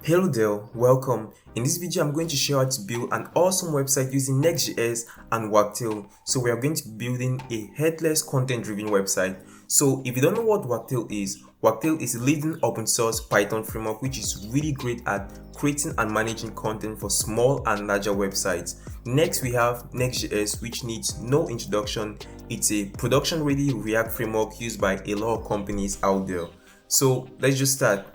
Hello there, welcome. In this video, I'm going to show how to build an awesome website using Next.js and Wagtail. So we are going to be building a headless content-driven website. So if you don't know what Wagtail is a leading open source Python framework which is really great at creating and managing content for small and larger websites. Next, we have Next.js, which needs no introduction. It's a production-ready React framework used by a lot of companies out there. So let's just start.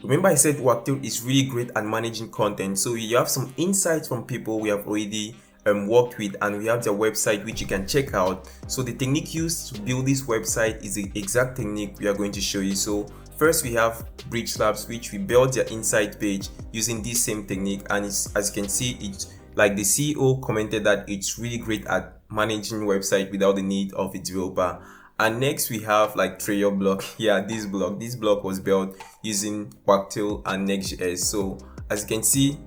Remember I said Wagtail is really great at managing content, so you have some insights from people we have already worked with, and we have their website which you can check out. So the technique used to build this website is the exact technique we are going to show you. So first we have Bridge Labs, which we built their insight page using this same technique, and as you can see, it's like the CEO commented that it's really great at managing website without the need of a developer. And next we have like Trail block. Yeah, this block was built using Wagtail and Next.js. So as you can see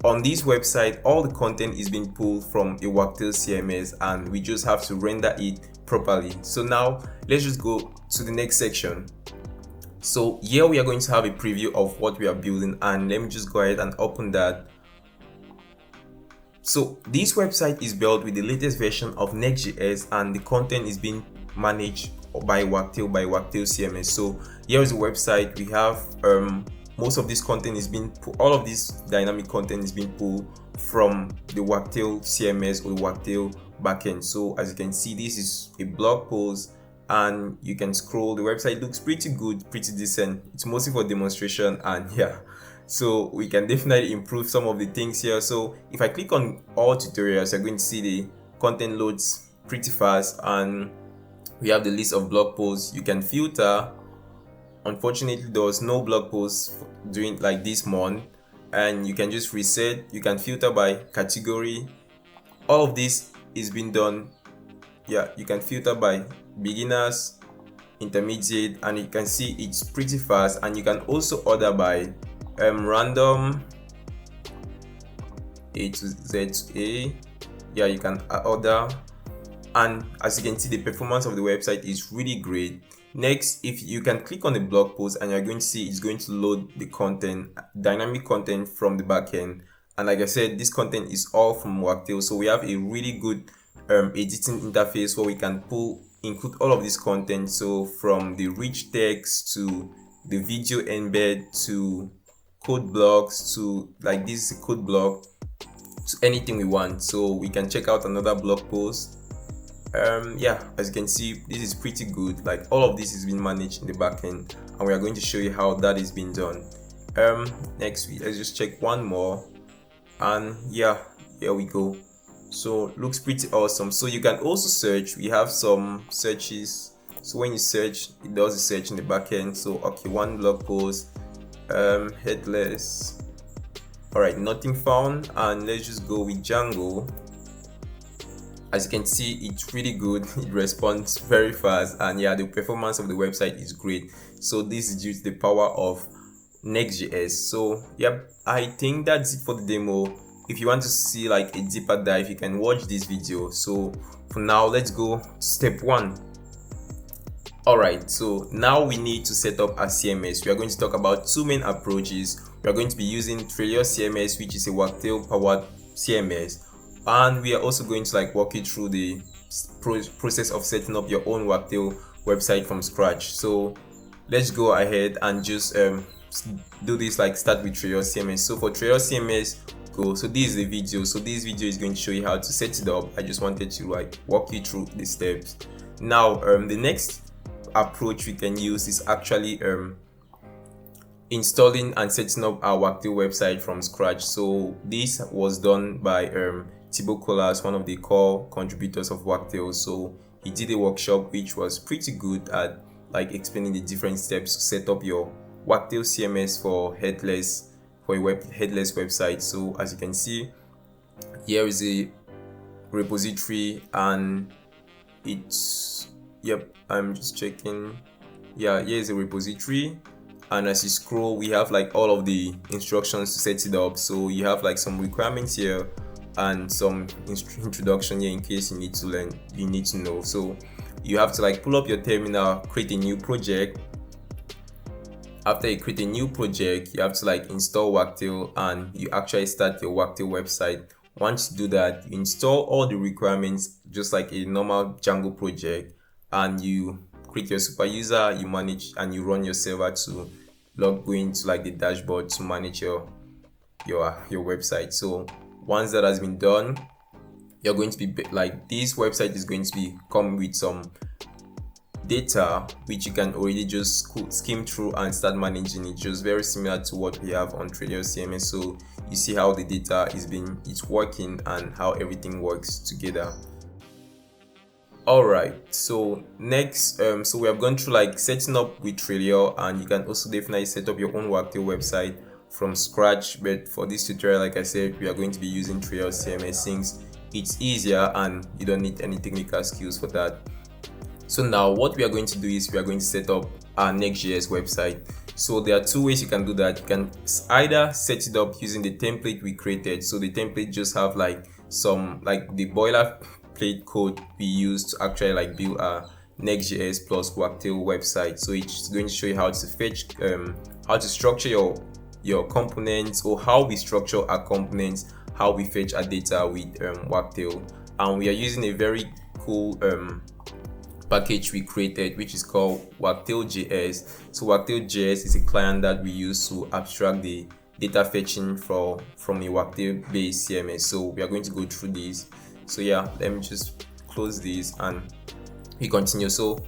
on this website, all the content is being pulled from a Wagtail CMS, and we just have to render it properly. So now let's just go to the next section. So here we are going to have a preview of what we are building, and let me just go ahead and open that. So this website is built with the latest version of Next.js, and the content is being managed by Wagtail CMS. So here is the website. We have most of this content is being all of this dynamic content is being pulled from the Wagtail CMS or the Wagtail backend. So as you can see, this is a blog post, and you can scroll. The website looks pretty good, pretty decent. It's mostly for demonstration, and yeah, so we can definitely improve some of the things here. So if I click on all tutorials, you're going to see the content loads pretty fast, and we have the list of blog posts. You can filter. Unfortunately, there was no blog posts during like this month, and you can just reset. You can filter by category. All of this is being done. Yeah, you can filter by beginners, intermediate, and you can see it's pretty fast. And you can also order by random A to Z to A. Yeah, you can order. And as you can see, the performance of the website is really great. Next, if you can click on the blog post, and you're going to see it's going to load the content, dynamic content from the backend. And like I said, this content is all from Wagtail, so we have a really good editing interface where we can include all of this content. So from the rich text to the video embed to code blocks to like this is a code block to anything we want. So we can check out another blog post. Yeah, as you can see, this is pretty good. Like all of this is being managed in the backend, and we are going to show you how that is being done. Next week, let's just check one more, and yeah, here we go. So looks pretty awesome. So you can also search. We have some searches. So when you search, it does a search in the backend. So okay, one blog post, headless. All right, nothing found, and let's just go with Django. As you can see, it's really good. It responds very fast, and yeah, the performance of the website is great. So this is due to the power of Next.js. So yep, I think that's it for the demo. If you want to see like a deeper dive, you can watch this video. So for now, let's go to step one. Alright, so now we need to set up our CMS. We are going to talk about two main approaches. We are going to be using Trail CMS, which is a Wagtail powered CMS. And we are also going to like walk you through the process of setting up your own Wagtail website from scratch. So let's go ahead and just do this. Like start with Trail CMS. So for Trail CMS, go. So this is the video. So this video is going to show you how to set it up. I just wanted to like walk you through the steps. Now the next approach we can use is actually installing and setting up our Wagtail website from scratch. So this was done by Thibaut Colas, one of the core contributors of Wagtail. So he did a workshop which was pretty good at like explaining the different steps to set up your Wagtail CMS for headless headless website. So as you can see, here is a repository, and it's I'm just checking. Yeah, here is a repository, and as you scroll, we have like all of the instructions to set it up. So you have like some requirements here and some introduction here in case you need to learn, you need to know. So you have to like pull up your terminal, create a new project, after you create a new project, you have to like install Wagtail and you actually start your Wagtail website. Once you do that, you install all the requirements just like a normal Django project, and you create your super user, you manage and you run your server to log into like the dashboard to manage your website. So once that has been done, you're going to be like, this website is going to be come with some data which you can already just skim through and start managing it, just very similar to what we have on Trader CMS. So you see how the data it's working and how everything works together. All right, so next, so we have gone through like setting up with Trader, and you can also definitely set up your own Wagtail website from scratch. But for this tutorial, like I said, we are going to be using Trader CMS since it's easier and you don't need any technical skills for that. So now what we are going to do is we are going to set up our Next.js website. So there are two ways you can do that. You can either set it up using the template we created. So the template just have like some like the boilerplate code we use to actually like build a Next.js plus Wagtail website. So it's going to show you how to fetch, how to structure your components, or how we structure our components, how we fetch our data with Wagtail. And we are using a very cool package we created, which is called Wagtail.js. So Wagtail.js is a client that we use to abstract the data fetching from a Wagtail based CMS. So we are going to go through this. So yeah, let me just close this and we continue. So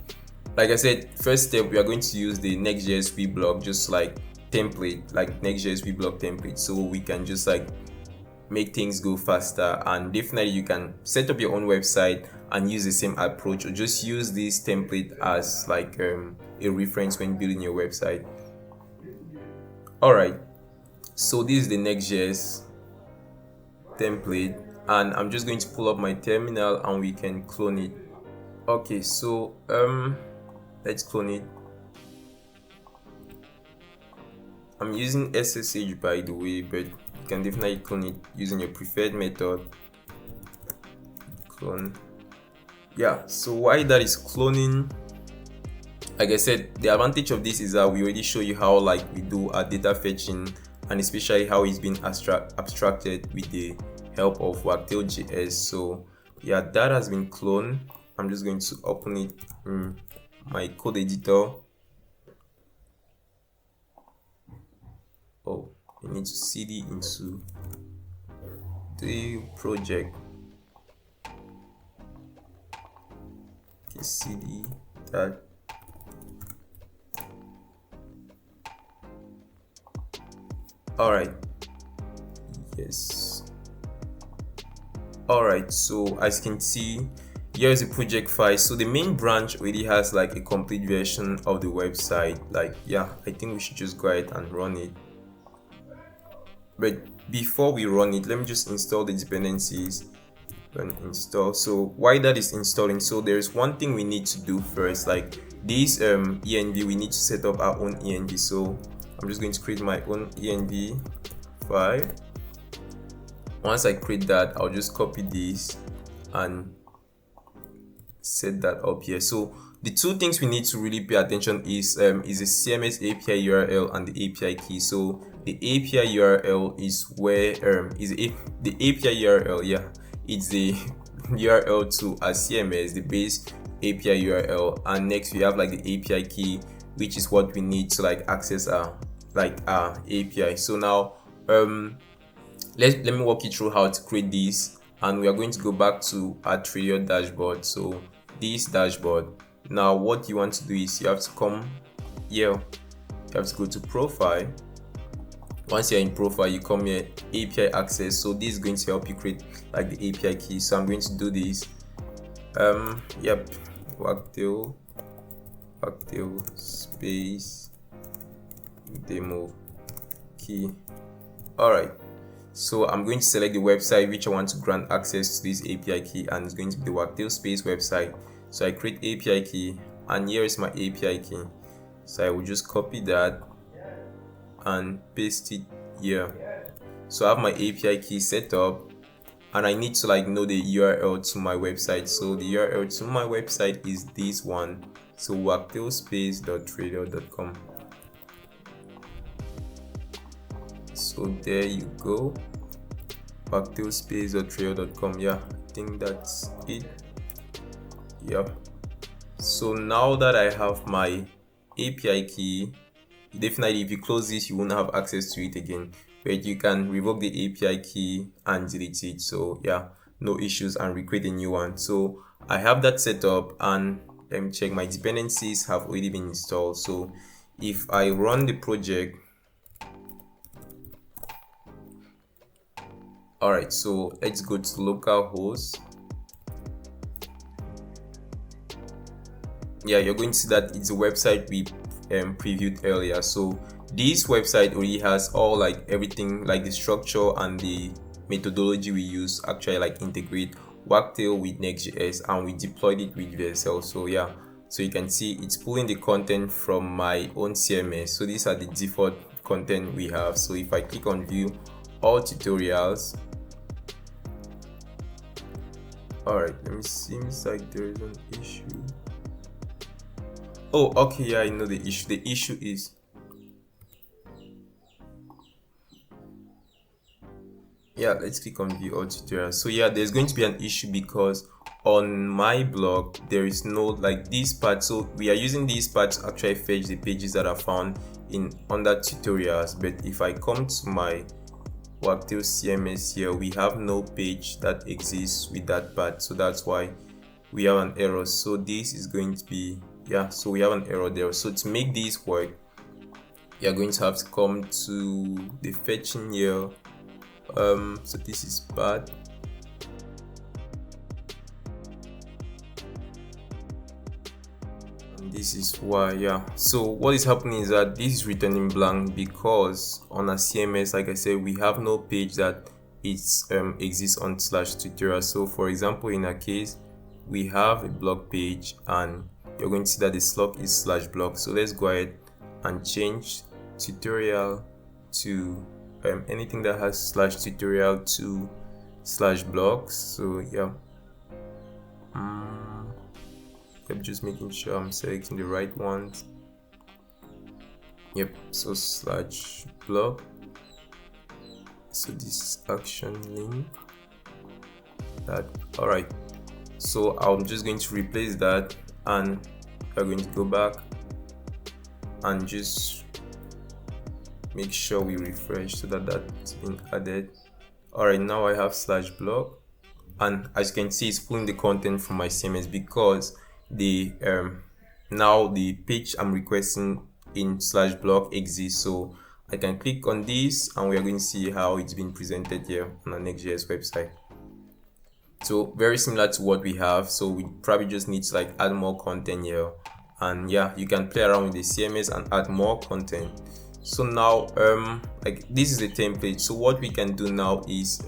like I said, first step, we are going to use the Next.js weblog, just like template, like Next.js weblog template, so we can just like make things go faster. And definitely you can set up your own website and use the same approach, or just use this template as like a reference when building your website. All right, so this is the Next.js template, and I'm just going to pull up my terminal and we can clone it. Okay, so let's clone it. I'm using SSH by the way, but you can definitely clone it using your preferred method. Clone. Yeah, so why that is cloning, like I said, the advantage of this is that we already show you how like we do our data fetching, and especially how it's been abstracted with the help of Wagtail.js. So yeah, that has been cloned. I'm just going to open it in my code editor. Oh, you need to cd into the project. Okay, cd that. All right, yes. All right, so as you can see, here is the project file. So the main branch already has like a complete version of the website. Like, yeah, I think we should just go ahead and run it. But before we run it, let me just install the dependencies and install. So while that is installing, so there's one thing we need to do first, like this env, we need to set up our own env. So I'm just going to create my own env file. Once I create that, I'll just copy this and set that up here. So the two things we need to really pay attention is the CMS API URL and the API key. So the API URL is where the API URL, yeah, it's the URL to a CMS, the base API URL, and next we have like the API key, which is what we need to like access our API. So now let me walk you through how to create this, and we are going to go back to our Trader dashboard. So this dashboard, now what you want to do is you have to come here, you have to go to profile. Once you're in profile, you come here, API access. So this is going to help you create like the API key. So I'm going to do this. Yep, Wagtail space demo key. All right, so I'm going to select the website which I want to grant access to this API key, and it's going to be the Wagtail space website. So I create API key, and here is my API key. So I will just copy that and paste it here. So I have my API key set up, and I need to like know the URL to my website. So the URL to my website is this one. So wagtailspace.trader.com. So there you go, Wagtail space.trail.com. Yeah, I think that's it. Yeah, so now that I have my API key, definitely if you close this you won't have access to it again, but you can revoke the API key and delete it. So yeah, no issues, and recreate a new one. So I have that set up, and let me check, my dependencies have already been installed. So if I run the project, all right, so let's go to localhost. Yeah, you're going to see that it's a website we previewed earlier. So this website already has all like everything, like the structure and the methodology we use actually like integrate Wagtail with Next.js, and we deployed it with VSL. So yeah, so you can see it's pulling the content from my own CMS. So these are the default content we have. So if I click on view all tutorials, all right, let me see, seems like there is an issue. Oh, okay, yeah, I know the issue. The issue is, yeah, let's click on view all tutorials. So yeah, there's going to be an issue because on my blog there is no like this part. So we are using these parts to actually fetch the pages that are found in under tutorials, but if I come to my Wagtail CMS here, we have no page that exists with that part. So that's why we have an error. So this is going to be, yeah, so we have an error there. So to make this work, you're going to have to come to the fetching here. So this is bad. And this is why, yeah. So what is happening is that this is returning blank because on a CMS, like I said, we have no page that it's exists on /tutorial. So for example, in our case, we have a blog page, and you're going to see that the slug is /blog. So let's go ahead and change tutorial to anything that has /tutorial to /blogs. So yeah, I'm just making sure I'm selecting the right ones. Yep, so /blog. So this action link, that, all right. So I'm just going to replace that, and we're going to go back and just make sure we refresh so that that's been added. All right, now I have /blog, and as you can see, it's pulling the content from my CMS because the now the page I'm requesting in /blog exists. So I can click on this, and we are going to see how it's been presented here on our Next.js website. So very similar to what we have. So we probably just need to like add more content here, and yeah, you can play around with the CMS and add more content. So now like this is the template. So what we can do now is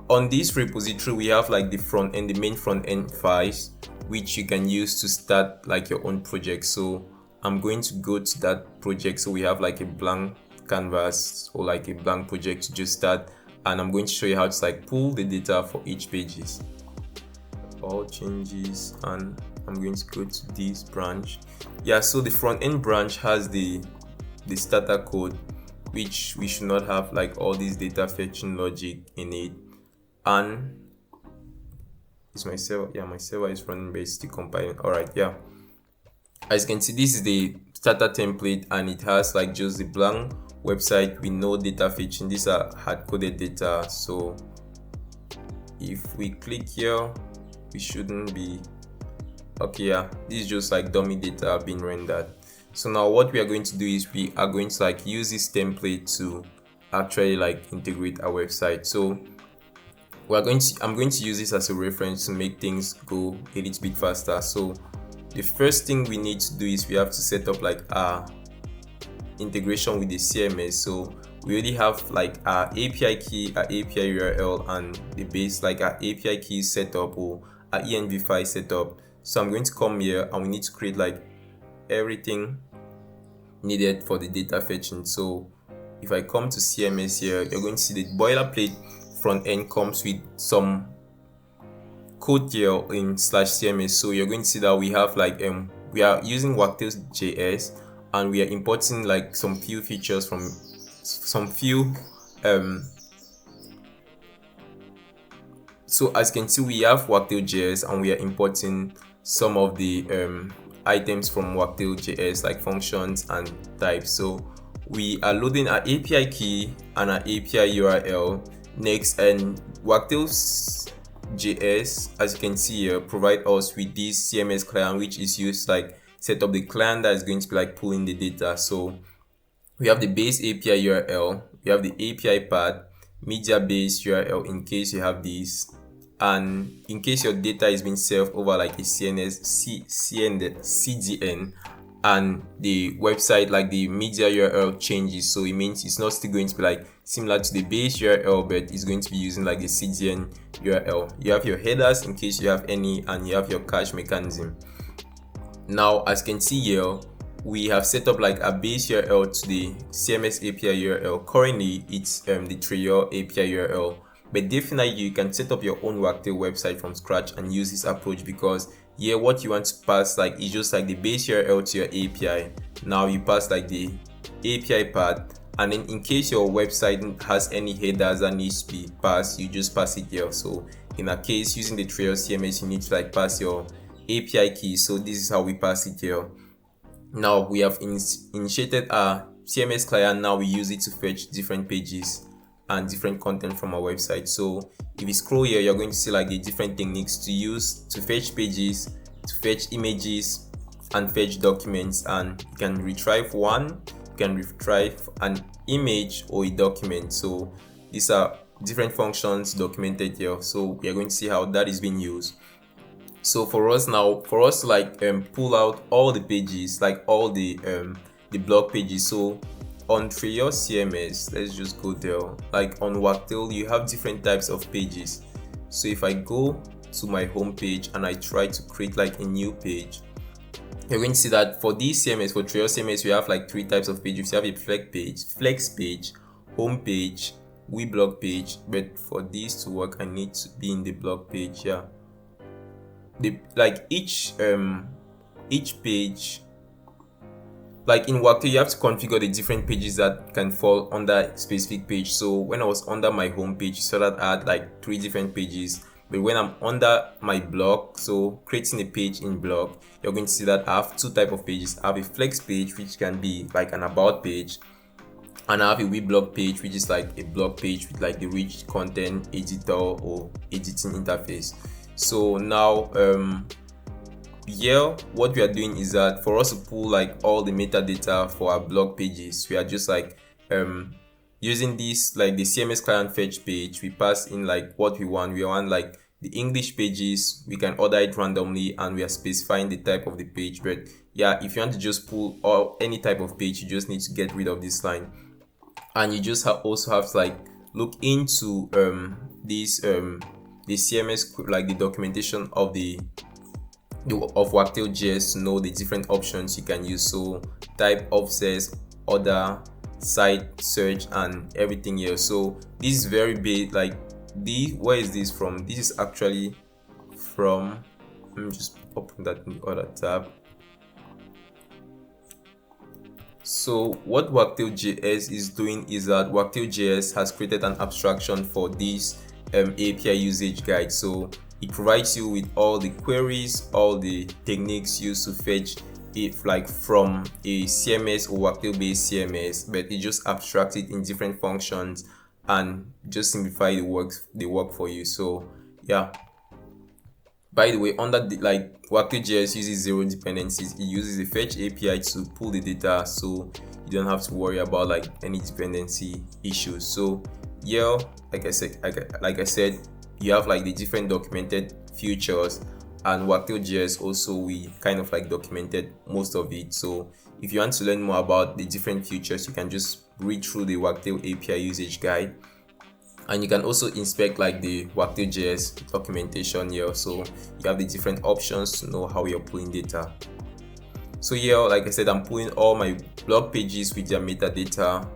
on this repository we have like the front end, the main front end files, which you can use to start like your own project. So I'm going to go to that project. So we have like a blank canvas or like a blank project to just start, and I'm going to show you how to like pull the data for each pages, all changes, and I'm going to go to this branch. Yeah, so the front end branch has the starter code, which we should not have like all these data fetching logic in it. And it's my server, yeah, my server is running, but it's still compiling. All right, yeah, as you can see, this is the starter template, and it has like just the blank website with no data fetching. These are hard-coded data. So if we click here, we shouldn't be okay. Yeah, this is just like dummy data being rendered. So now what we are going to do is we are going to like use this template to actually like integrate our website. So I'm going to use this as a reference to make things go a little bit faster. So the first thing we need to do is we have to set up like our integration with the CMS. So we already have like our API key, our API URL, and the base like our API key setup or our env file setup. So I'm going to come here, and we need to create like everything needed for the data fetching. So if I come to CMS here, you're going to see the boilerplate front end comes with some code here in /CMS. So you're going to see that we have like we are using Wagtail.js, and we are importing like some few features from some few so as you can see, we have Wagtail.js and we are importing some of the items from Wagtail.js like functions and types. So we are loading our API key and our API URL next, and Wagtail.js, as you can see here, provide us with this CMS client, which is used like set up the client that is going to be like pulling the data. So we have the base API URL, we have the API path, media base URL in case you have these, and in case your data is being served over like a CDN, and the website like the media URL changes, so it means it's not still going to be like similar to the base URL, but it's going to be using like the CDN URL. You have your headers in case you have any, and you have your cache mechanism. Now as you can see here, we have set up like a base URL to the CMS API URL. Currently it's the Trail API URL, but definitely you can set up your own Wagtail website from scratch and use this approach, because here what you want to pass like is just like the base URL to your API. Now you pass like the API path, and then in case your website has any headers that needs to be passed, you just pass it here. So in a case using the Trail CMS, you need to like pass your API key. So this is how we pass it here. Now we have initiated our CMS client. Now we use it to fetch different pages and different content from our website. So if you scroll here, you're going to see like the different techniques to use to fetch pages, to fetch images, and fetch documents. And you can retrieve one, you can retrieve an image or a document. So these are different functions documented here. So we are going to see how that is being used. So for us now, for us to like pull out all the pages, like all the blog pages. So on Trail CMS, let's just go there. Like on Wagtail, you have different types of pages. So if I go to my home page and I try to create like a new page, you're going to see that for this CMS, for Trail CMS, we have like three types of pages. You have a flex page, home page, blog page. But for this to work, I need to be in the blog page. Yeah. Like each page, like in Wagtail, you have to configure the different pages that can fall under a specific page. So when I was under my home page, you saw that I had like 3 different pages. But when I'm under my blog, so creating a page in blog, you're going to see that I have 2 types of pages. I have a flex page, which can be like an about page, and I have a blog page, which is like a blog page with like the rich content editor or editing interface. So now here what we are doing is that for us to pull like all the metadata for our blog pages, we are just like using this like the CMS client fetch page. We pass in like what we want. We want like the English pages, we can order it randomly, and we are specifying the type of the page. But yeah, if you want to just pull or any type of page, you just need to get rid of this line, and you just also have to like look into the CMS, like the documentation of of Wagtail.js, to know the different options you can use. So type, offsets, order, site, search, and everything here. So this is very big. Like where is this from? This is actually from, let me just open that in the other tab. So what Wagtail.js is doing is that Wagtail.js has created an abstraction for this API usage guide. So it provides you with all the queries, all the techniques used to fetch it like from a CMS or Wagtail based CMS, but it just abstracts it in different functions and just simplify the work for you. So yeah, by the way, under the like Wagtail.js uses 0 dependencies. It uses the fetch API to pull the data, so you don't have to worry about like any dependency issues. So yeah, like I said, you have like the different documented features, and Wagtail.js also, we kind of like documented most of it. So if you want to learn more about the different features, you can just read through the Wagtail API usage guide, and you can also inspect like the Wagtail.js documentation here. So you have the different options to know how you're pulling data. So here, like I said, I'm pulling all my blog pages with their metadata.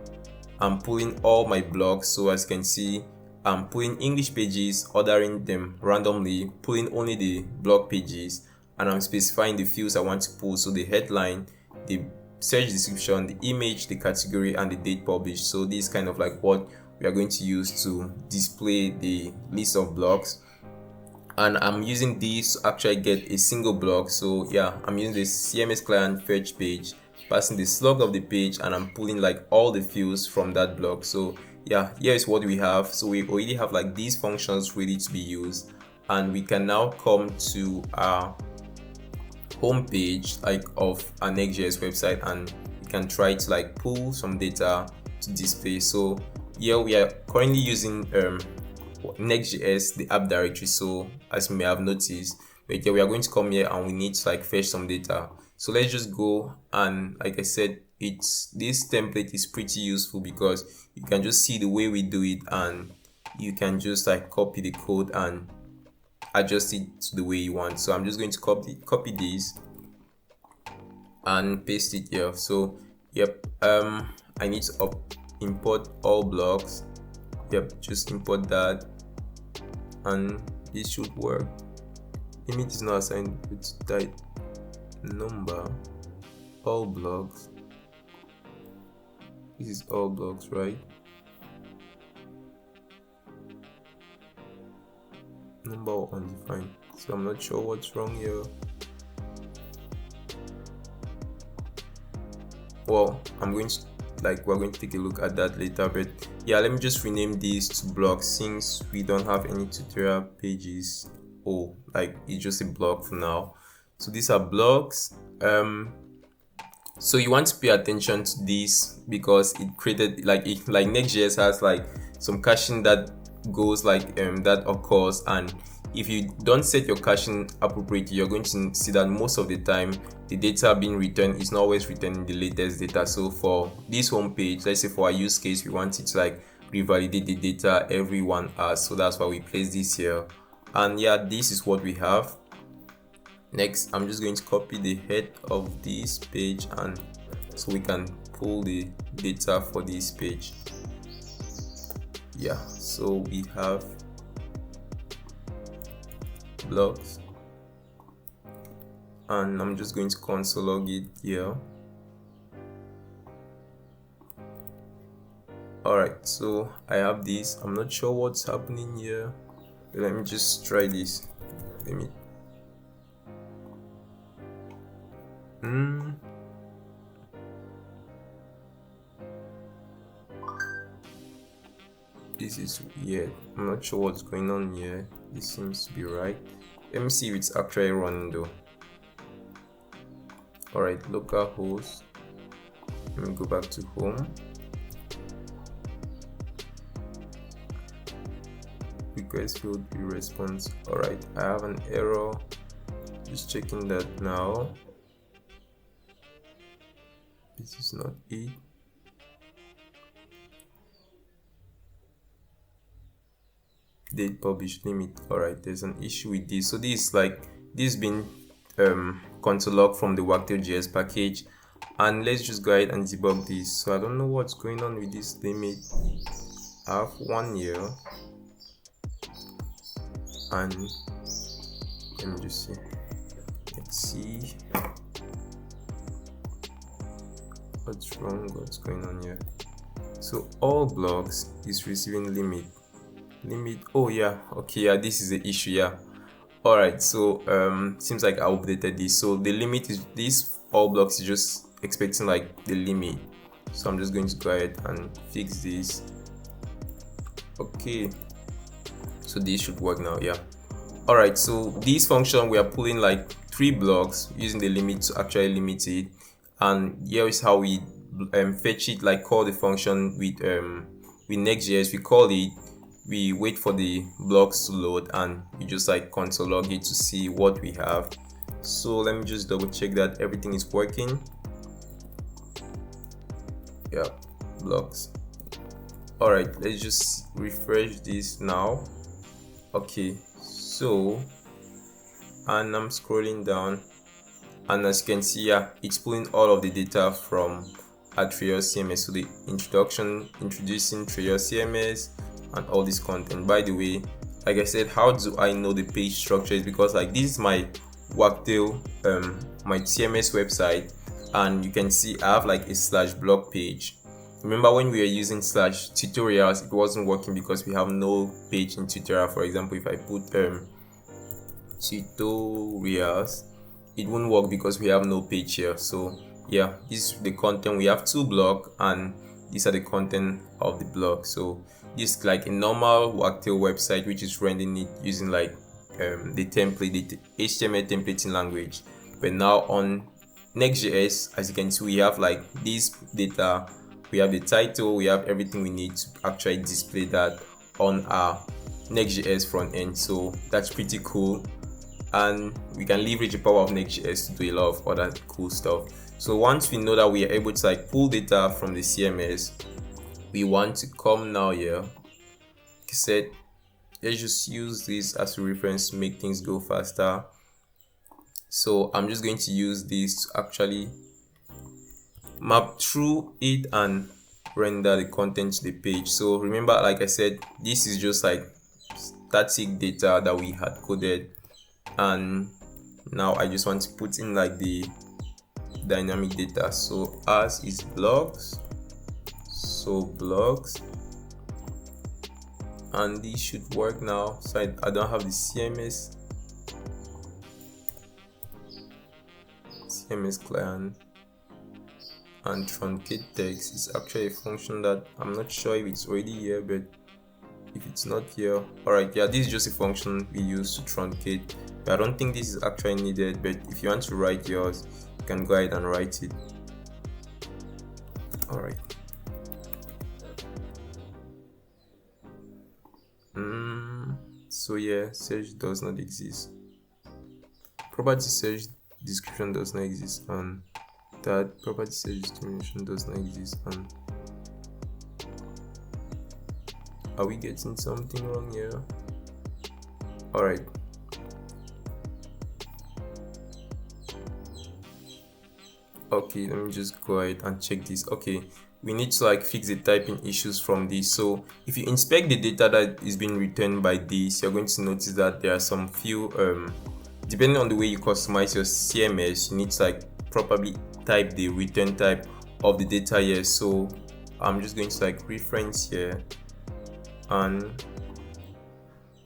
I'm pulling all my blogs. So as you can see, I'm pulling English pages, ordering them randomly, pulling only the blog pages, and I'm specifying the fields I want to pull. So the headline, the search description, the image, the category, and the date published. So this is kind of like what we are going to use to display the list of blocks. And I'm using these to actually get a single block. So yeah, I'm using the CMS client fetch page, passing the slug of the page, and I'm pulling like all the fields from that block. So yeah, here is what we have. So we already have like these functions ready to be used, and we can now come to our home page like of our Next.js website, and we can try to like pull some data to display. So here we are currently using Next.js, the app directory. So as you may have noticed, right here we are going to come here and we need to like fetch some data. So let's just go, and like I said, this template is pretty useful because you can just see the way we do it, and you can just like copy the code and adjust it to the way you want. So I'm just going to copy this and paste it here. So yep, I need to import all blocks. Yep, just import that, and this should work. Image is now assigned with type number, all blocks. This is all blocks, right? Number undefined. So I'm not sure what's wrong here. Well, we're going to take a look at that later, but yeah, let me just rename these to blocks since we don't have any tutorial pages. Oh, like it's just a block for now. So these are blocks. So you want to pay attention to this because it created like Next.js has like some caching that goes that occurs, and if you don't set your caching appropriately, you're going to see that most of the time the data being returned is not always returning the latest data. So for this home page, let's say for our use case, we want it to like revalidate the data every 1 hour. So that's why we place this here. And yeah, this is what we have. Next, I'm just going to copy the head of this page, and so we can pull the data for this page. Yeah, so we have blocks, and I'm just going to console log it here. Alright, so I have this. I'm not sure what's happening here. Let me just try this. This is weird. I'm not sure what's going on here. This seems to be right. Let me see if it's actually running though. Alright, localhost. Let me go back to home. Request field response. Alright, I have an error. Just checking that now. This is not it. Date publish limit. Alright, there's an issue with this. So this been console log from the Wagtail.js package, and let's just go ahead and debug this. So I don't know what's going on with this limit. I have 1 year, and let me just see. Let's see what's wrong, what's going on here. So all blocks is receiving limit. Oh yeah, okay, yeah, this is the issue. Yeah, all right, so seems like I updated this. So the limit is this, all blocks is just expecting like the limit. So I'm just going to go ahead and fix this. Okay, so this should work now. Yeah, all right, so this function, we are pulling like 3 blocks using the limit to actually limit it, and here is how we fetch it, like call the function with Next.js. We call it, we wait for the blocks to load, and you just like console log it to see what we have. So let me just double check that everything is working. Yeah, blocks. All right, let's just refresh this now. Okay, so, and I'm scrolling down, and as you can see, yeah, it's pulling all of the data from our Treos CMS. So the introducing Treos CMS, and all this content. By the way, like I said, how do I know the page structure? Is because like this is my Wagtail, my CMS website, and you can see I have like a slash blog page. Remember when we were using slash tutorials, it wasn't working because we have no page in tutorial. For example, if I put tutorials, it won't work because we have no page here. So yeah, this is the content. We have 2 blogs and these are the content of the blog. So this is like a normal Wagtail website which is rendering it using like the template, the HTML templating language. But now on Next.js, as you can see, we have like this data, we have the title, we have everything we need to actually display that on our Next.js front end. So that's pretty cool, and we can leverage the power of Next.js to do a lot of other cool stuff. So once we know that we are able to like pull data from the CMS, we want to come now here. Like I said, let's just use this as a reference to make things go faster. So I'm just going to use this to actually map through it and render the content to the page. So remember, like I said, this is just like static data that we had coded, and now I just want to put in like the dynamic data. So as is blogs, so blogs, and this should work now. So I don't have the CMS client, and truncate text is actually a function that I'm not sure if it's already here, but if it's not here, alright, yeah, this is just a function we use to truncate. But I don't think this is actually needed, but if you want to write yours, you can go ahead and write it. Alright. So yeah, search does not exist. Property search description does not exist, and that property search description does not exist. And are we getting something wrong here? Alright. Okay, let me just go ahead and check this. Okay, we need to like fix the typing issues from this. So if you inspect the data that is being returned by this, you're going to notice that there are some few depending on the way you customize your CMS, you need to like properly type the return type of the data here. So I'm just going to like reference here, and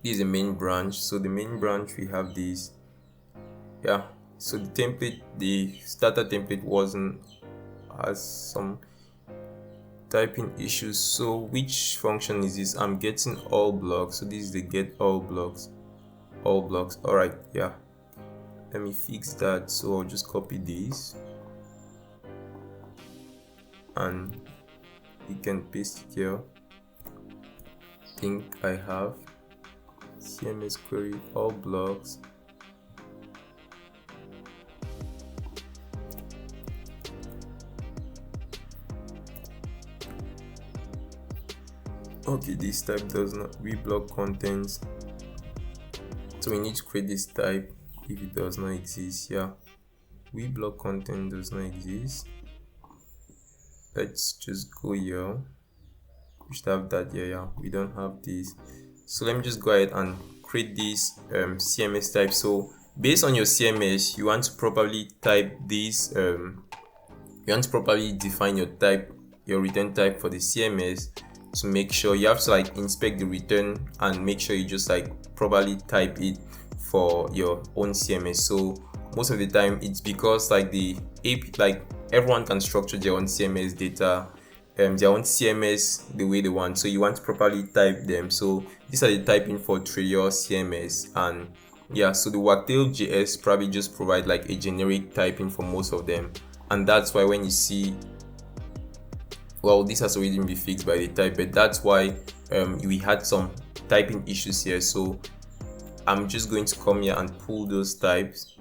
this is the main branch. So the main branch, we have this, yeah. So the template, the starter template has some typing issues. So which function is this? I'm getting all blocks. So this is the get all blocks. Alright, yeah, let me fix that. So I'll just copy this and you can paste it here. I think I have CMS query all blocks. Okay, this type does not block contents, so we need to create this type if it does not exist. Yeah, block content does not exist. Let's just go here. We should have that here. Yeah, we don't have this, so let me just go ahead and create this CMS type. So based on your CMS, you want to properly type this, you want to properly define your type, your return type for the CMS, to make sure you have to like inspect the return and make sure you just like properly type it for your own CMS. So most of the time it's because like the AP, like everyone can structure their own CMS data, their own CMS the way they want, so you want to properly type them. So these are the typing for Trader CMS, and yeah, so the Wagtail JS probably just provide like a generic typing for most of them, and that's why when you see, well, this has already been fixed by the type, but that's why we had some typing issues here. So I'm just going to come here and pull those types.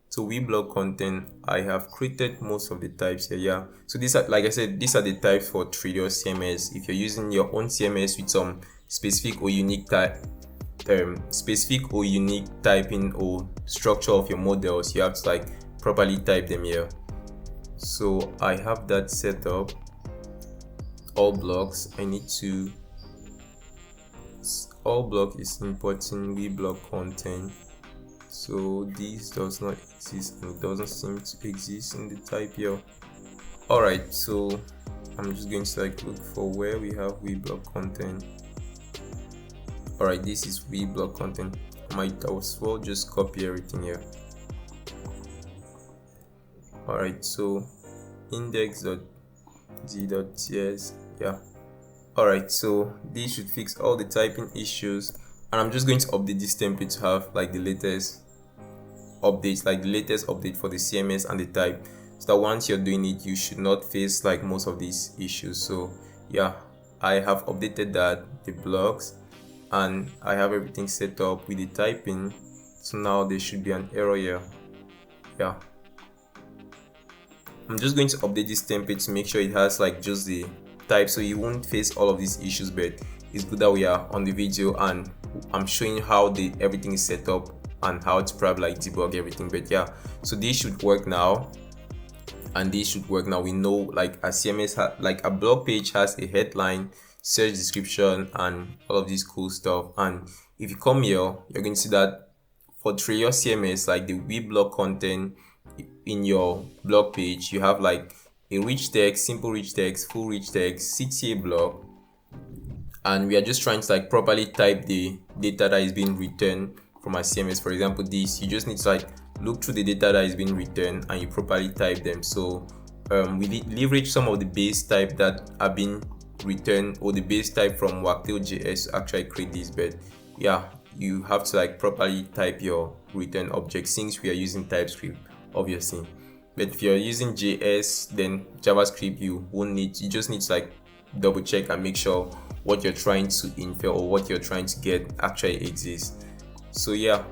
So block content, I have created most of the types here. Yeah, so these are, like I said, these are the types for Trader CMS. If you're using your own CMS with some specific or unique type, unique typing or structure of your models, you have to like properly type them here. So I have that set up. All blocks, I need to, all block is importing block content. So this does not exist, and it doesn't seem to exist in the type here. Alright, so I'm just going to like look for where we have block content. Alright, this is block content. Might as well just copy everything here. Alright, so index.z.ts, yeah. Alright, so this should fix all the typing issues, and I'm just going to update this template to have like the latest updates, like the latest update for the CMS and the type, so that once you're doing it, you should not face like most of these issues. So yeah, I have updated that, the blocks, and I have everything set up with the typing. So now there should be an error here. Yeah, I'm just going to update this template to make sure it has like just the type, so you won't face all of these issues. But it's good that we are on the video and I'm showing how everything is set up and how to probably like debug everything. But yeah, so this should work now, and this should work now. We know like a CMS like a blog page has a headline, search description, and all of this cool stuff. And if you come here, you're going to see that for your CMS, like the blog content in your blog page, you have like a rich text, simple rich text, full rich text, CTA block, and we are just trying to like properly type the data that is being returned from our CMS. For example, this, you just need to like look through the data that is being returned and you properly type them. So we leverage some of the base type that have been returned, or the base type from Wagtail.js to actually create this. But yeah, you have to like properly type your return object, since we are using TypeScript, obviously. But if you're using JS, then JavaScript, you just need to like double check and make sure what you're trying to infer or what you're trying to get actually exists. So yeah,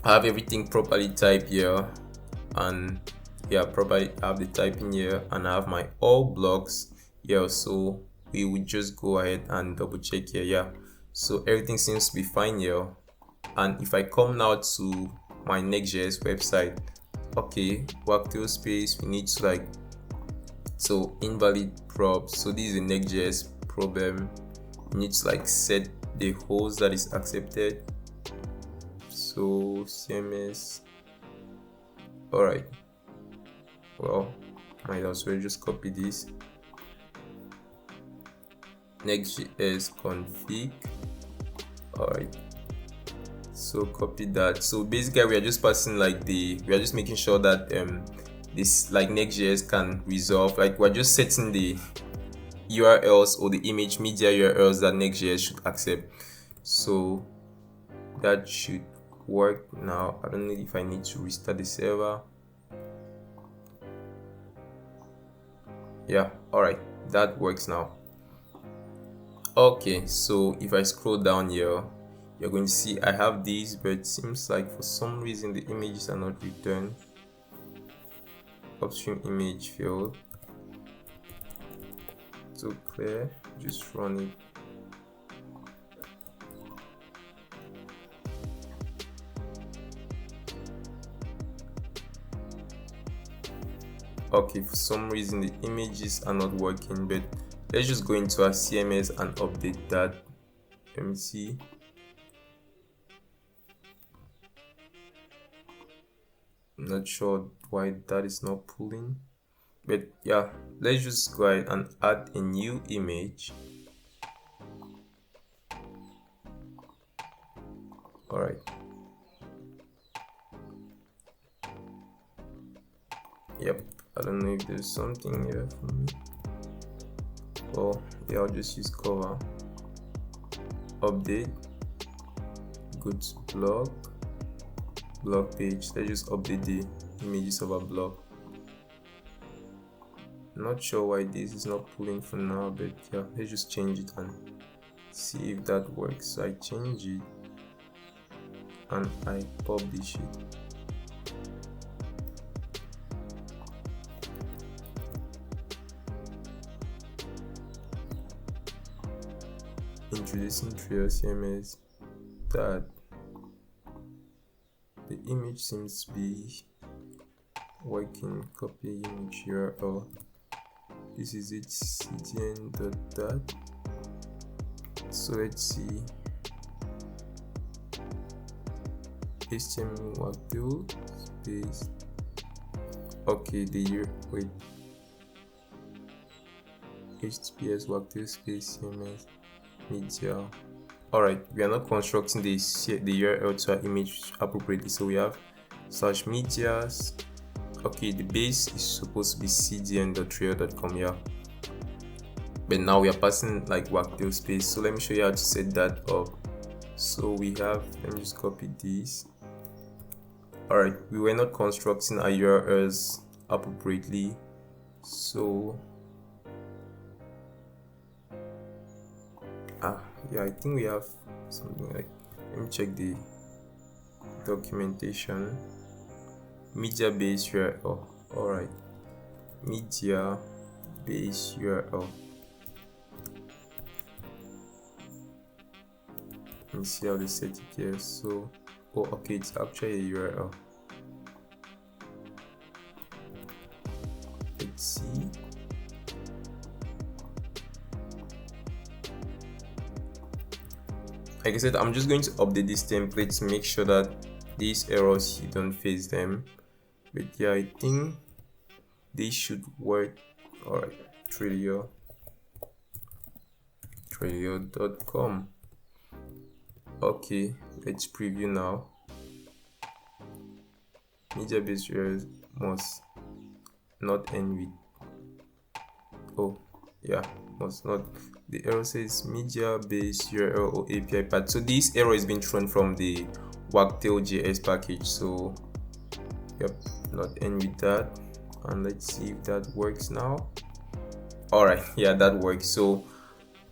I have everything properly typed here, and yeah, properly have the typing here, and I have my all blocks here. So we would just go ahead and double check here. Yeah, so everything seems to be fine here. And if I come now to my Next.js website, okay, Wagtail space, we need to like, so invalid props. So this is a Next.js problem. You need to like set the host that is accepted. So CMS. Alright, well, might as well just copy this. Next.js config. Alright, so copy that. So basically we are just passing like we are just making sure that this like Next.js can resolve, like we're just setting the URLs or the image media URLs that Next.js should accept. So that should work now. I don't know if I need to restart the server. Yeah, alright, that works now. Okay, so if I scroll down here, you're going to see I have these, but it seems like for some reason the images are not returned. Upstream image field. So clear, just run it. Okay, for some reason the images are not working, but let's just go into our CMS and update that. Let me see. I'm not sure why that is not pulling, but yeah, let's just go ahead and add a new image. Alright, yep, I don't know if there's something here for me. Well, yeah, I'll just use cover, update, go to blog page. Let's just update the images of our blog. Not sure why this is not pulling for now, but yeah, let's just change it and see if that works. So I change it and I publish it. Introducing to your CMS that the image seems to be working. Copy image URL. This is it, cdn.dat. So let's see HTML Wagtail space. Okay, wait. HTTPS Wagtail space CMS media. Alright, we are not constructing the URL to our image appropriately, so we have /medias. Okay, the base is supposed to be cdn.trio.com, yeah, but now we are passing like Wagtail space. So let me show you how to set that up. So we have, let me just copy this. Alright, we were not constructing our URLs appropriately, so yeah, I think we have something like, let me check the documentation. Media base URL. Alright, media base URL. Let me see how they set it here. So okay, it's actually a URL. Let's see. Like I said, I'm just going to update this template to make sure that these errors, you don't face them. But yeah, I think they should work. Alright, Trio.com. Okay, let's preview now. Media based URLs must not end with, oh yeah, must not. The error says media based URL or API path. So this error is being thrown from the Wagtail.js package. So yep, not end with that. And let's see if that works now. Alright, yeah, that works. So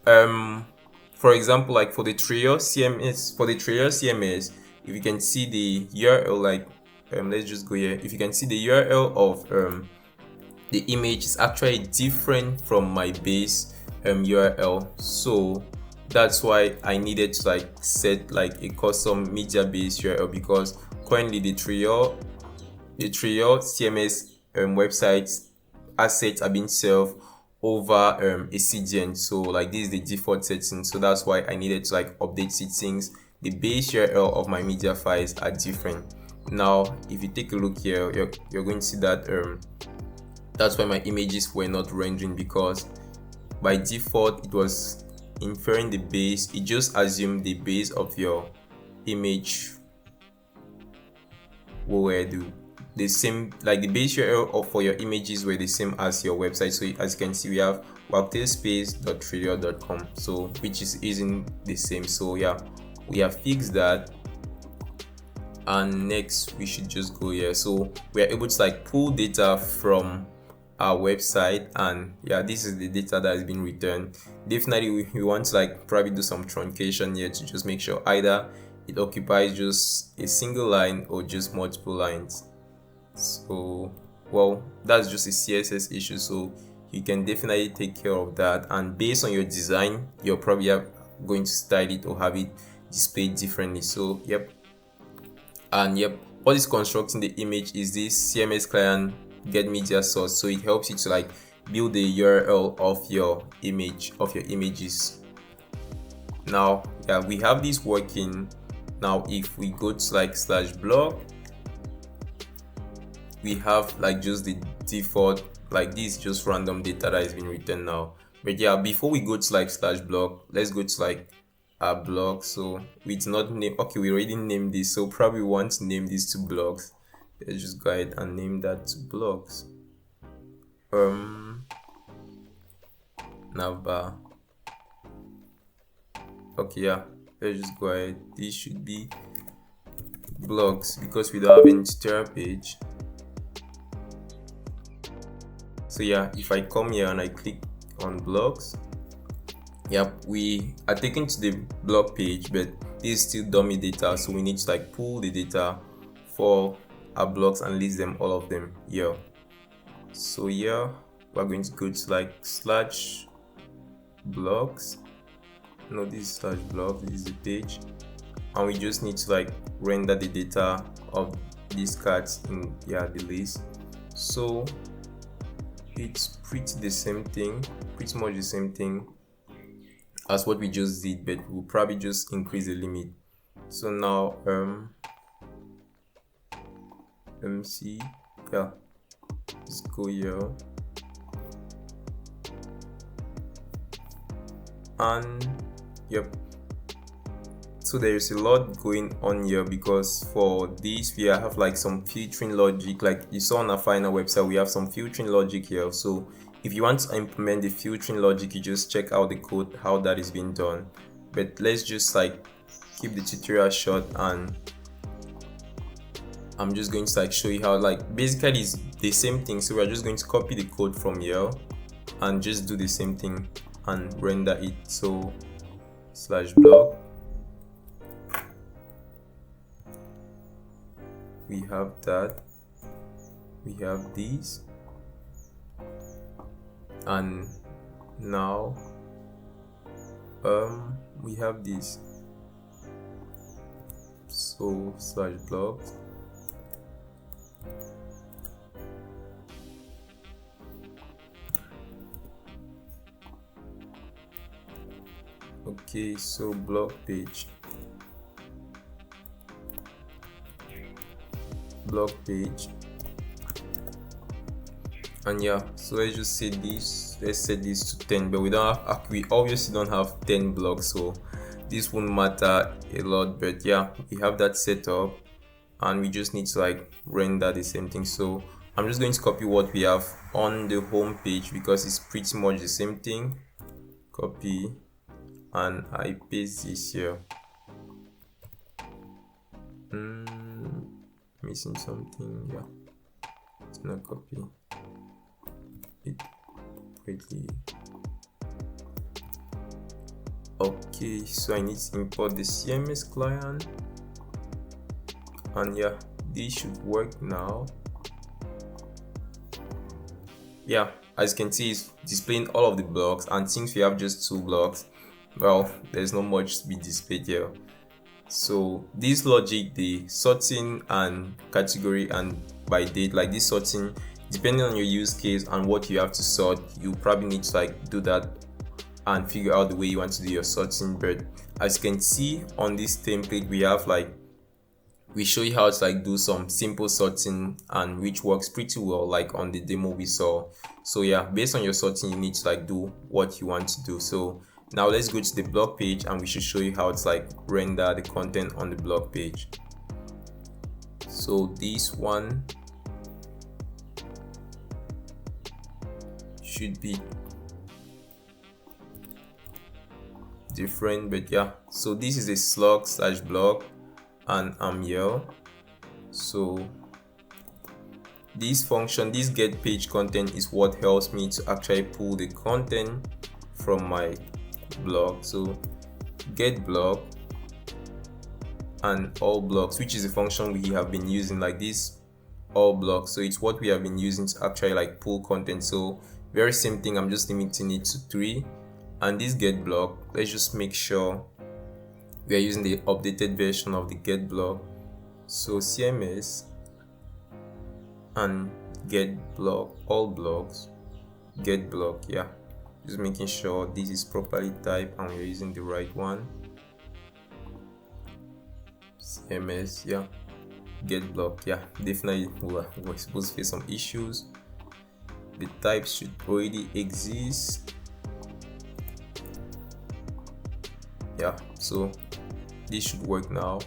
for example, like for the Trio CMS, if you can see the URL, like let's just go here. If you can see the URL of the image is actually different from my base URL, so that's why I needed to like set like a custom media based URL, because currently the Trio CMS website assets are being served over a CDN. So like this is the default setting, so that's why I needed to like update settings. The base URL of my media files are different. Now if you take a look here, you're going to see that that's why my images were not rendering, because by default it was inferring the base. It just assumed the base of your image were the same, like the base URL for your images were the same as your website. So as you can see, we have wagtailspace.trio.com, so which isn't the same. So yeah, we have fixed that. And next we should just go here. So we are able to like pull data from our website, and yeah, this is the data that has been returned. Definitely we want to like probably do some truncation here to just make sure either it occupies just a single line or just multiple lines. So well, that's just a CSS issue, so you can definitely take care of that, and based on your design you're probably going to style it or have it displayed differently. So yep, what is constructing the image is this CMS client get media source, so it helps you to like build the URL of your images. Now yeah, we have this working. Now if we go to like /blog, we have like just the default, like this just random data that has been written now. But yeah, before we go to like /blog, let's go to like our blog. So it's not name, okay, we already named this, so probably want to name these to blogs. Let's just go ahead and name that to blogs. Navbar. Okay, yeah, let's just go ahead. This should be blogs because we don't have any tutorial page. So yeah, if I come here and I click on blogs, yep, we are taken to the blog page, but this is still dummy data, so we need to like pull the data for our blogs and list them, all of them here. So yeah, we're going to go to like /blogs. No, this is /blog, this is the page, and we just need to like render the data of these cards in the list. So it's pretty much the same thing as what we just did, but we'll probably just increase the limit. So now let me see. Yeah, let's go here. And yep, so there is a lot going on here, because for this we have like some filtering logic. Like you saw on our final website, we have some filtering logic here. So if you want to implement the filtering logic, you just check out the code how that is being done. But let's just like keep the tutorial short, and I'm just going to like show you how, like basically it's the same thing. So we're just going to copy the code from here and just do the same thing and render it. So /blog, we have that, we have these, and now we have this. So /blog, okay, so blog page, and yeah, so let's just say this, let's set this to 10, but we obviously don't have 10 blocks, so this won't matter a lot. But yeah, we have that set up, and we just need to like render the same thing. So I'm just going to copy what we have on the home page, because it's pretty much the same thing. Copy, and I paste this here. Missing something. Yeah, it's not copy it quickly. Okay, so I need to import the CMS client, and yeah, this should work now. Yeah, as you can see, it's displaying all of the blocks, and since we have just 2 blocks, well, there's not much to be displayed here. So this logic, the sorting and category and by date, like this sorting, depending on your use case and what you have to sort, you probably need to like do that and figure out the way you want to do your sorting. But as you can see on this template, we show you how to like do some simple sorting, and which works pretty well like on the demo we saw. So yeah, based on your sorting, you need to like do what you want to do. So now let's go to the blog page, and we should show you how to like render the content on the blog page. So this one should be different, but yeah, so this is a slug/blog, and I'm here. So this function, this get page content, is what helps me to actually pull the content from my blog. So get blog and all blocks, which is a function we have been using, like this all blocks. So it's what we have been using to actually like pull content. So very same thing, I'm just limiting it to 3. And this get block, let's just make sure we are using the updated version of the get block. So CMS and get block, all blocks, get block. Yeah, just making sure this is properly typed and we're using the right one. CMS, yeah, get block. Yeah, definitely we're supposed to face some issues. The types should already exist. Yeah, so this should work now.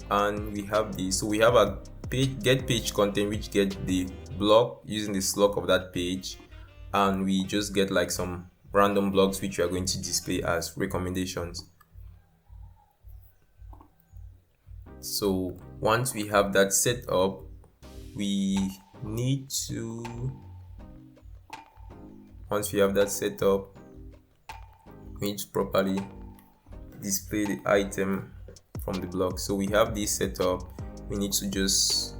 And we have this, so we have a page, get page content, which get the block using the slug of that page, and we just get like some random blocks which we are going to display as recommendations. So once we have that set up, we need to properly display the item from the block. So we have this set up, we need to just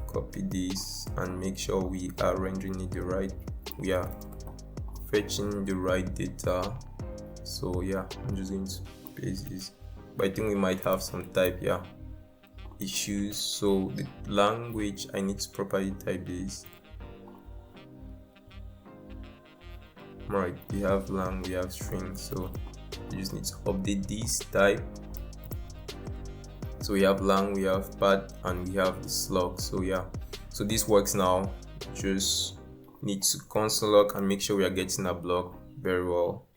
copy this and make sure we are rendering it the right, we are fetching the right data. So yeah, I'm just going to paste this, but I think we might have some type issues. So the language, I need to properly type this. Right, we have lang, we have string, so you just need to update this type. So we have lang, we have path, and we have the slug. So yeah, So this works now. Just need to console log and make sure we are getting a block very well.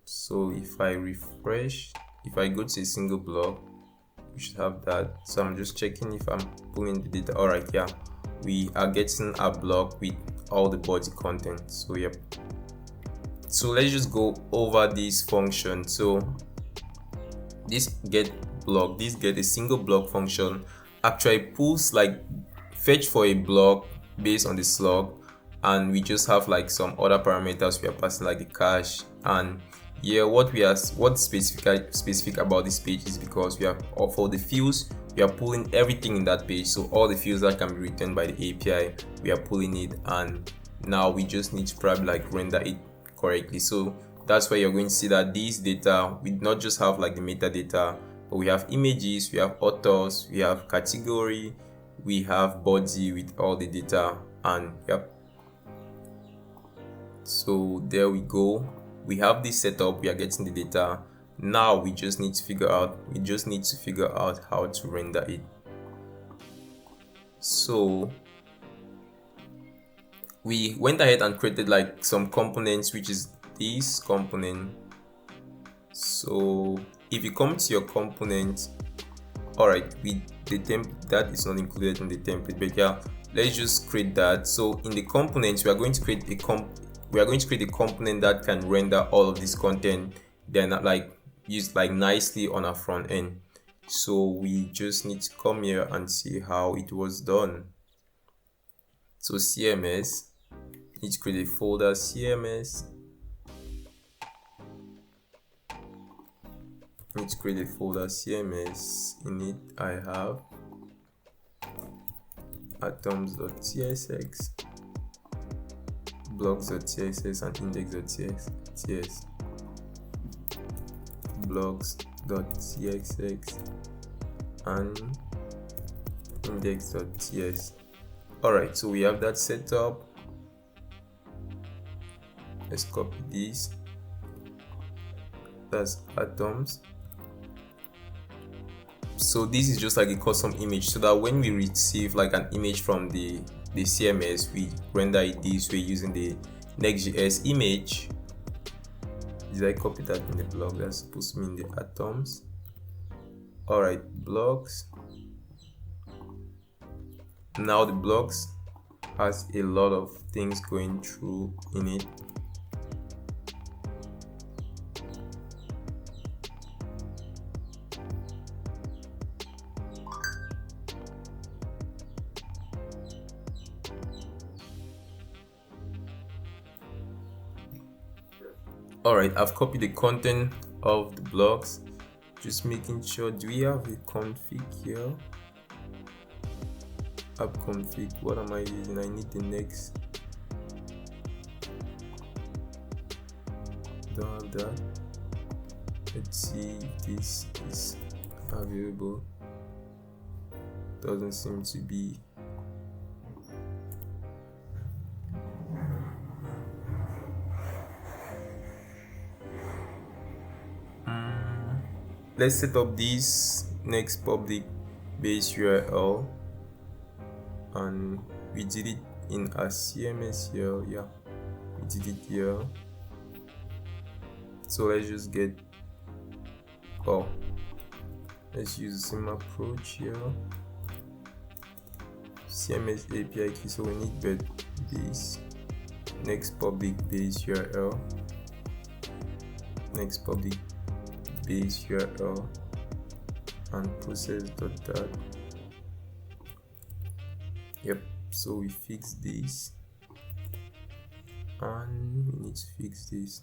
So if I refresh, if I go to a single block, we should have that. So I'm just checking if I'm pulling the data. All right, yeah, we are getting a block with all the body content. So yep. So let's just go over this function. So this get a single block function actually pulls, like, fetch for a block based on the slug, and we just have like some other parameters we are passing, like the cache. And yeah, what's specific about this page is because we have, for the fields, we are pulling everything in that page. So all the fields that can be returned by the API, we are pulling it, and now we just need to probably like render it correctly. So that's why you're going to see that these data, we not just have like the metadata, but we have images, we have authors, we have category, we have body with all the data. And yep, so there we go. We have this setup, we are getting the data. Now we just need to figure out how to render it. So we went ahead and created like some components, which is this component. So if you come to your component, all right, with the template that is not included in the template, but yeah, let's just create that. So in the components, we are going to create a component that can render all of this content, then like used like nicely on our front end. So we just need to come here and see how it was done. So CMS, need to create a folder CMS. Need to create a folder CMS. In it, I have atoms.tsx, blocks.tsx, and index.tsx. blocks.tsx and index.ts. Alright, so we have that set up. Let's copy this. That's atoms. So this is just like a custom image, so that when we receive like an image from the CMS, we render it this way using the Next.js image. Did I copy that in the block? That's supposed to be in the atoms. Alright, blocks. Now the blocks has a lot of things going through in it. Alright, I've copied the content of the blocks, just making sure. Do we have a config here? App config, what am I using? I need the next. Don't have that. Let's see if this is available. Doesn't seem to be. Let's set up this next public base URL, and we did it in a CMS here. Yeah, we did it here. So let's just get, let's use the same approach here. CMS API key, so we need this next public base URL, next public base URL, and process.dat. Yep, so we fix this, and we need to fix this.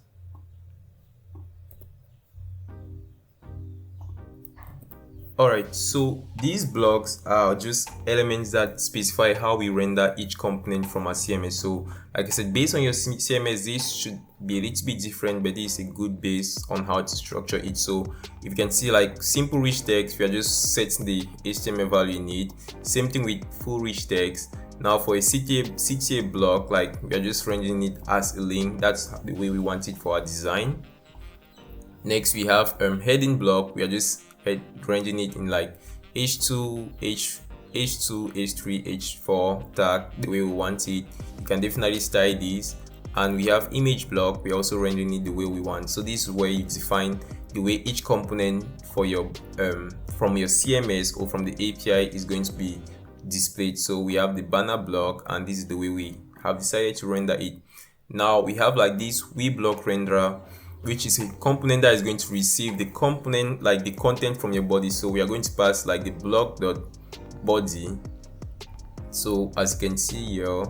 Alright, so these blocks are just elements that specify how we render each component from our CMS. So like I said, based on your CMS, this should be a little bit different, but this is a good base on how to structure it. So if you can see, like simple rich text, we are just setting the HTML value you need. Same thing with full rich text. Now for a CTA block, like we are just rendering it as a link. That's the way we want it for our design. Next we have heading block. We are just rendering it in like H2, h2, h3, h4 tag the way we want it. You can definitely style this. And we have image block, we're also rendering it the way we want. So this is where you define the way each component for your from your CMS or from the API is going to be displayed. So we have the banner block, and this is the way we have decided to render it. Now we have like this block renderer, which is a component that is going to receive the component, like the content from your body. So we are going to pass like the block.body. So as you can see here,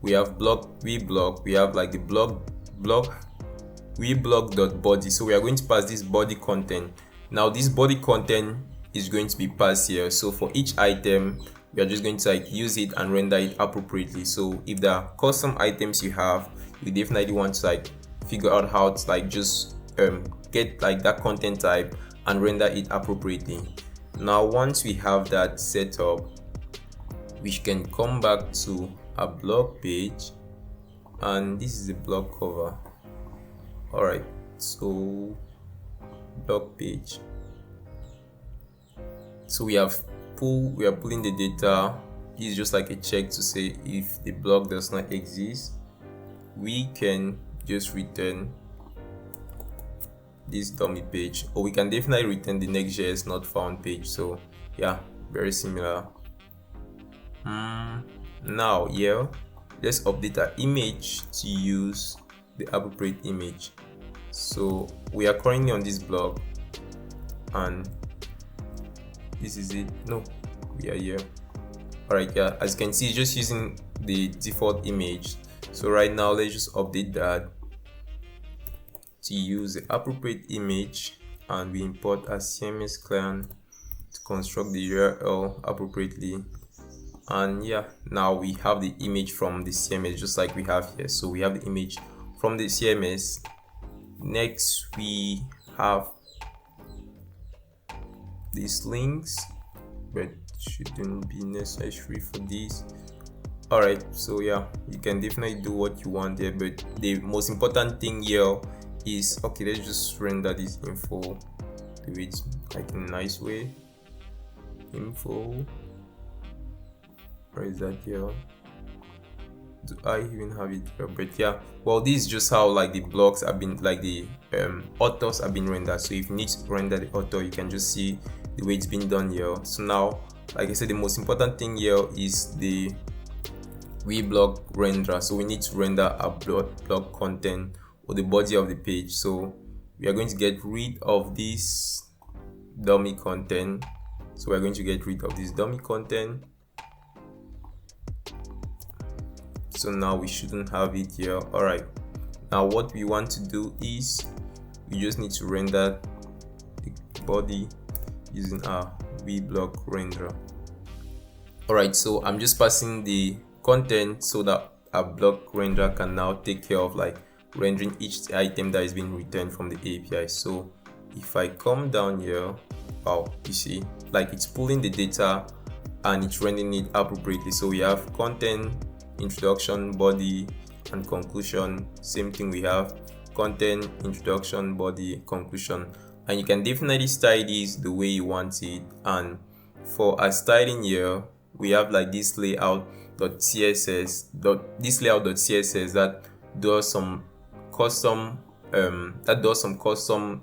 we have block, we have like the block.body. So we are going to pass this body content. Now this body content is going to be passed here. So for each item, we are just going to like use it and render it appropriately. So if there are custom items you have, you definitely want to like figure out how to like just get like that content type and render it appropriately. Now once we have that set up, we can come back to a blog page, and this is the blog cover. All right, so blog page. So we are pulling the data. This is just like a check to say if the blog does not exist, we can just return this dummy page, or we can definitely return the Next.js not found page. So yeah, very similar. Now here, let's update our image to use the appropriate image. So we are currently on this blog, and this is it. No, we are here. All right, yeah, as you can see, just using the default image. So right now, let's just update that to use the appropriate image, and we import a CMS client to construct the URL appropriately. And yeah, now we have the image from the CMS just like we have here. So we have the image from the CMS. Next, we have these links, but shouldn't be necessary for this. All right, so yeah, you can definitely do what you want there, but the most important thing here is, okay, let's just render this info, do it like in a nice way. Info, where is that here? Do I even have it here? But yeah, well, this is just how like the blocks have been, like the authors have been rendered. So if you need to render the author, you can just see the way it's been done here. So now, like I said, the most important thing here is the block renderer. So we need to render a block content or the body of the page. So we are going to get rid of this dummy content. So we're going to get rid of this dummy content. So now we shouldn't have it here. All right, now what we want to do is we just need to render the body using our block renderer. All right, so I'm just passing the content so that our block renderer can now take care of like rendering each item that is being returned from the API. So if I come down here, wow, you see like it's pulling the data and it's rendering it appropriately. So we have content, introduction, body, and conclusion. Same thing, we have content, introduction, body, conclusion, and you can definitely style this the way you want it. And for our styling here, we have like this layout.css that does some custom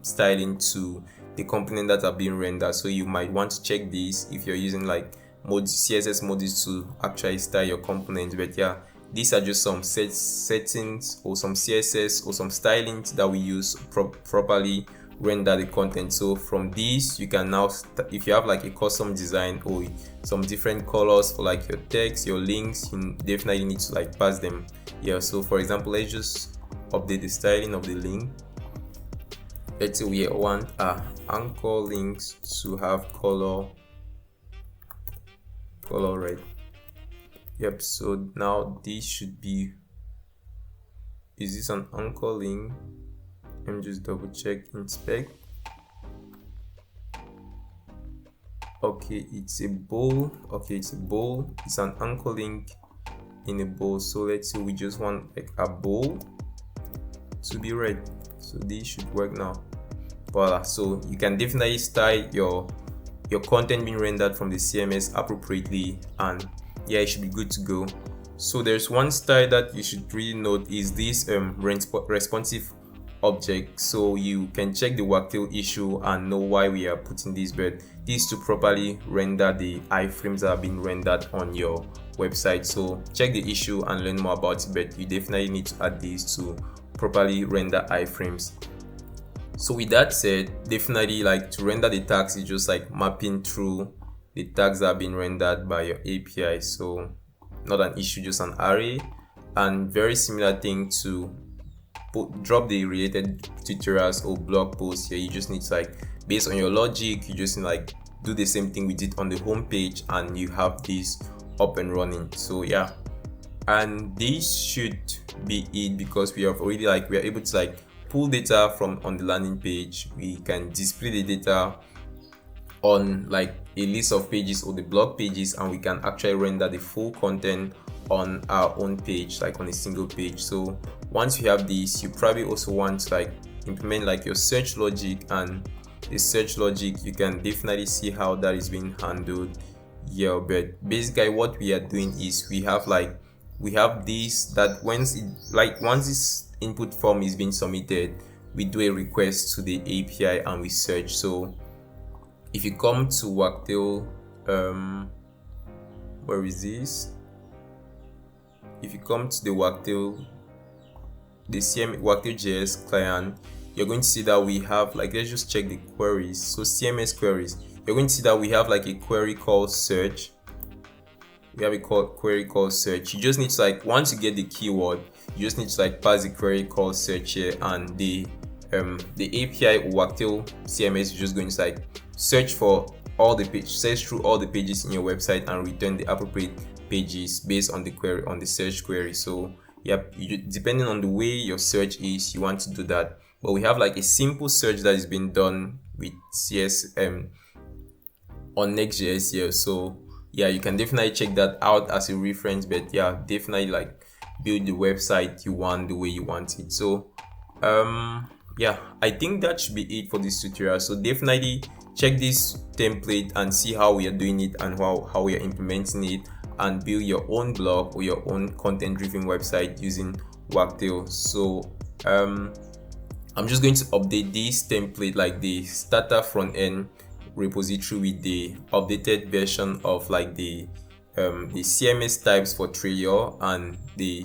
styling to the component that are being rendered. So you might want to check this if you're using like CSS modules to actually style your components. But yeah, these are just some settings or some CSS or some stylings that we use to properly render the content. So from this, you can now, if you have like a custom design or some different colors for like your text, your links, you definitely need to like pass them here. So for example, let's just update the styling of the link. Let's say we want our anchor links to have color red. Yep, so now this should be, is this an anchor link? Let me just double check, inspect. Okay, it's a bowl. Okay, it's a bowl. It's an anchor link in a bowl. So let's say we just want like a bowl to be red. So this should work now. Voila. So you can definitely style your your content being rendered from the CMS appropriately, and yeah, it should be good to go. So there's one style that you should really note is this responsive object. So you can check the Wagtail issue and know why we are putting this, but this to properly render the iframes that are being rendered on your website. So check the issue and learn more about it, but you definitely need to add this to properly render iframes. So with that said, definitely like to render the tags is just like mapping through the tags that are being rendered by your API. So not an issue, just an array. And very similar thing to drop the related tutorials or blog posts here. You just need to like, based on your logic, you just need to like do the same thing we did on the home page, and you have this up and running. So yeah, and this should be it, because we have already like, we are able to like pull data from on the landing page. We can display the data on like a list of pages or the blog pages, and we can actually render the full content on our own page, like on a single page. So once you have this, you probably also want to like implement like your search logic, and the search logic, you can definitely see how that is being handled here. But basically what we are doing is we have this, that once this input form is being submitted, we do a request to the API and we search. So if you come to Wagtail, where is this? If you come to the Wagtail, the Wagtail.js client, you're going to see that we have like, let's just check the queries. So CMS queries, you're going to see that we have like a query called search. We have a query called search. You just need to like, once you get the keyword, you just need to like pass the query called search here, and the API Wagtail CMS is just going to like search for all the search through all the pages in your website and return the appropriate pages based on the query, on the search query. So yep, depending on the way your search is, you want to do that. But we have like a simple search that is being done with CSM on Next.js here. So yeah, you can definitely check that out as a reference. But yeah, definitely like build the website you want the way you want it. So yeah, I think that should be it for this tutorial. So definitely check this template and see how we are doing it and how we are implementing it, and build your own blog or your own content driven website using Wagtail. So I'm just going to update this template, like the starter front end repository, with the updated version of like the CMS types for Trello and the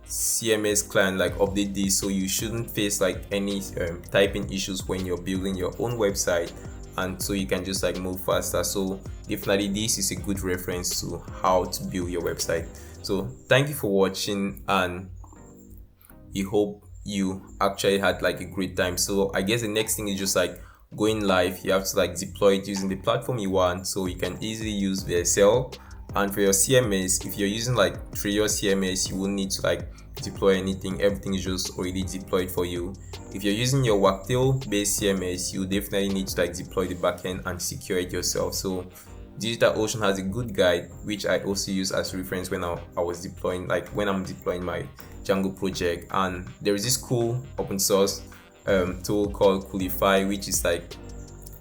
CMS client, like update this, so you shouldn't face like any typing issues when you're building your own website, and so you can just like move faster. So definitely this is a good reference to how to build your website. So thank you for watching, and we hope you actually had like a great time. So I guess the next thing is just like going live. You have to like deploy it using the platform you want, so you can easily use VSL. And for your CMS, if you're using like Trello CMS, you won't need to like deploy anything. Everything is just already deployed for you. If you're using your Wagtail based CMS, you definitely need to like deploy the backend and secure it yourself. So DigitalOcean has a good guide, which I also use as reference when I was deploying, like when I'm deploying my Django project. And there is this cool open source tool called Coolify, which is like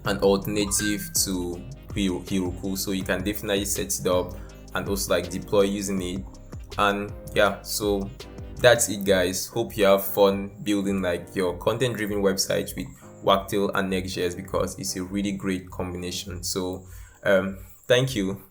an alternative to Heroku. So you can definitely set it up and also like deploy using it. And yeah, so that's it guys. Hope you have fun building like your content driven website with Wagtail and Next.js, because it's a really great combination. So thank you.